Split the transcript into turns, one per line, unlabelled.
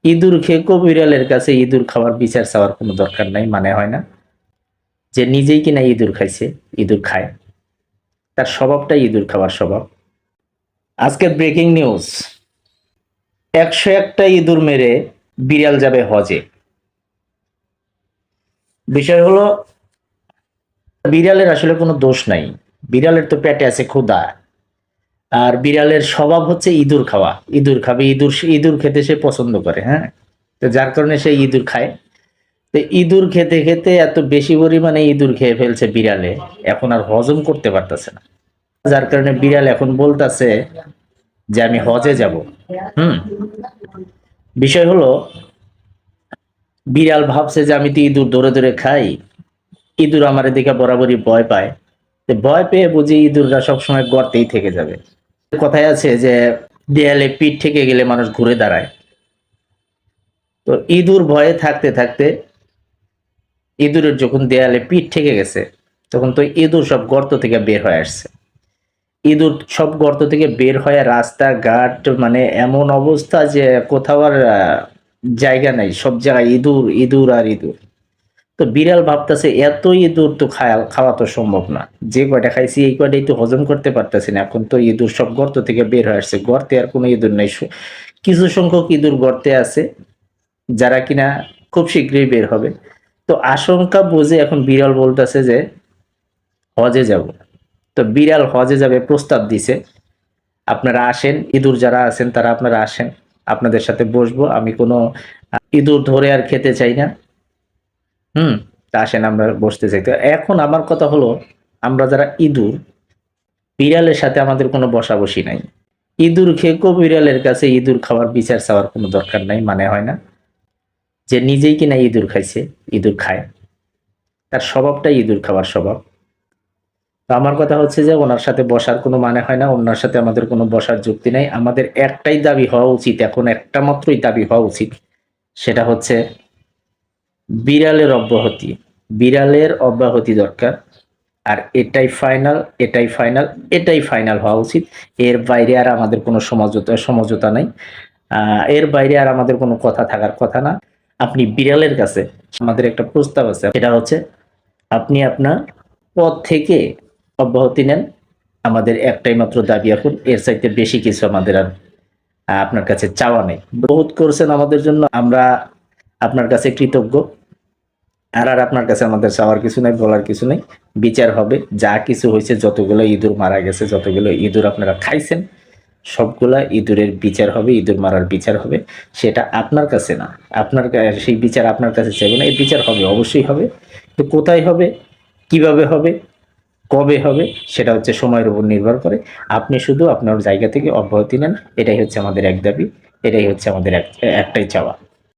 ইঁদুর খেয়ে বিড়ালের কাছে ইঁদুর খাওয়ার বিচার চাওয়ার কোনো দরকার নাই, মানে হয় না। যে নিজেই কিনা ইঁদুর খাইছে, ইঁদুর খায়, তার স্বভাবটাই ইঁদুর খাওয়ার স্বভাব। আজকের ব্রেকিং নিউজ, 101টা ইঁদুর মেরে বিড়াল যাবে হজে। বিষয় হলো, বিড়ালের আসলে কোনো দোষ নাই। বিড়ালের তো পেটে আছে ক্ষুধা, আর বিড়ালের স্বভাব হচ্ছে ইঁদুর খাওয়া। ইঁদুর খাবে, ইঁদুর ইঁদুর খেতে সে পছন্দ করে, হ্যাঁ। তো যার কারণে সে ইঁদুর খায়। তো ইঁদুর খেতে খেতে এত বেশি পরিমাণে ইঁদুর খেয়ে ফেলছে বিড়ালে, এখন আর হজম করতে পারতেছে না। যার কারণে বিড়াল এখন বলতাছে যে আমি হজে যাব। হুম। বিষয় হলো, বিড়াল ভাবছে যে আমি তো ইঁদুর ধরে ধরে খাই, ইঁদুর আমার দিকে বরাবরই ভয় পায়। তো ভয় পেয়ে বুঝি ইঁদুররা সবসময় গর্তেই থেকে যাবে। কথায় আছে যে দেয়ালে পিঠ থেকে গেলে মানুষ ঘুরে দাঁড়ায়। তো ইঁদুর ভয়ে থাকতে থাকতে ইঁদুরের যখন দেয়ালে পিঠ থেকে গেছে, তখন তো ইঁদুর সব গর্ত থেকে বের হয়ে আসছে। ইঁদুর সব গর্ত থেকে বের হয়ে রাস্তাঘাট, মানে এমন অবস্থা যে কোথাও আর জায়গা নাই, সব জায়গায় ইঁদুর, ইঁদুর আর ইঁদুর। তো বিড়াল ভাবতেছে এত ইঁদুর তো খাওয়া তো সম্ভব না, যে কয়টা খাইছি এই কয়টাই তো হজম করতে পারতেছি না। এখন তো ইঁদুর সব গর্ত থেকে বের হয়ে আসছে, গর্তে আর কোনো ইঁদুর নেই। কিছু সংখ্যক ইঁদুর গর্তে আছে, যারা কিনা খুব শীঘ্রই বের হবে। তো আশঙ্কা বুঝে এখন বিড়াল বলতেছে যে হজে যাব। তো বিড়াল হজে যাবে প্রস্তাব দিছে, আপনারা আসেন, ইঁদুর যারা আছেন তারা আপনারা আসেন, আপনাদের সাথে বসবো। আমি কোনো ইঁদুর ধরে আর খেতে চাই না। হুম। তা আসেন, আমরা বসতে চাই। তো এখন আমার কথা হলো, আমরা যারা ইঁদুর, বিড়ালের সাথে আমাদের কোনো বসাবসি নাই। ইঁদুর খেয়ে বিড়ালের কাছে ইঁদুর খাওয়ার বিচার চাওয়ার কোনো দরকার নাই, মানে হয় না। যে নিজেই কিনা ইঁদুর খাইছে, ইঁদুর খায়, তার স্বভাবটাই ইঁদুর খাওয়ার স্বভাব। তো আমার কথা হচ্ছে যে ওনার সাথে বসার কোনো মানে হয় না, ওনার সাথে আমাদের কোনো বসার যুক্তি নাই। আমাদের একটাই দাবি হওয়া উচিত, এখন একটা মাত্রই দাবি হওয়া উচিত, সেটা হচ্ছে বিড়ালের অব্যাহতি। বিড়ালের অব্যাহতি দরকার। আর এটাই ফাইনাল, এটাই ফাইনাল, এটাই ফাইনাল হওয়া উচিত। এর বাইরে আর আমাদের কোনো সমঝোতা নাই। এর বাইরে আর আমাদের কোনো কথা থাকার কথা না। আপনি বিড়ালের কাছে, আমাদের একটা প্রস্তাব আছে, সেটা হচ্ছে আপনি আপনার পদ থেকে অব্যাহতি নেন। আমাদের একটাই মাত্র দাবি এখন, এর চাইতে বেশি কিছু আমাদের আর আপনার কাছে চাওয়া নেই। বহুত করছেন আমাদের জন্য, আমরা আপনার কাছে কৃতজ্ঞ। আর আপনার কাছে আমাদের চাওয়ার কিছু নাই, বলার কিছু নাই। বিচার হবে, যা কিছু হয়েছে, যতগুলো ইঁদুর মারা গেছে, যতগুলো ইঁদুর আপনারা খাইছেন, সবগুলা ইঁদুরের বিচার হবে, ইঁদুর মারার বিচার হবে। সেটা আপনার কাছে না, আপনার সেই বিচার আপনার কাছে চাইবে না, এই বিচার হবে, অবশ্যই হবে। তো কোথায় হবে, কিভাবে হবে, কবে হবে, সেটা হচ্ছে সময়ের উপর নির্ভর করে। আপনি শুধু আপনার জায়গা থেকে অব্যাহতি নেন, এটাই হচ্ছে আমাদের এক দাবি, এটাই হচ্ছে আমাদের একটাই চাওয়া।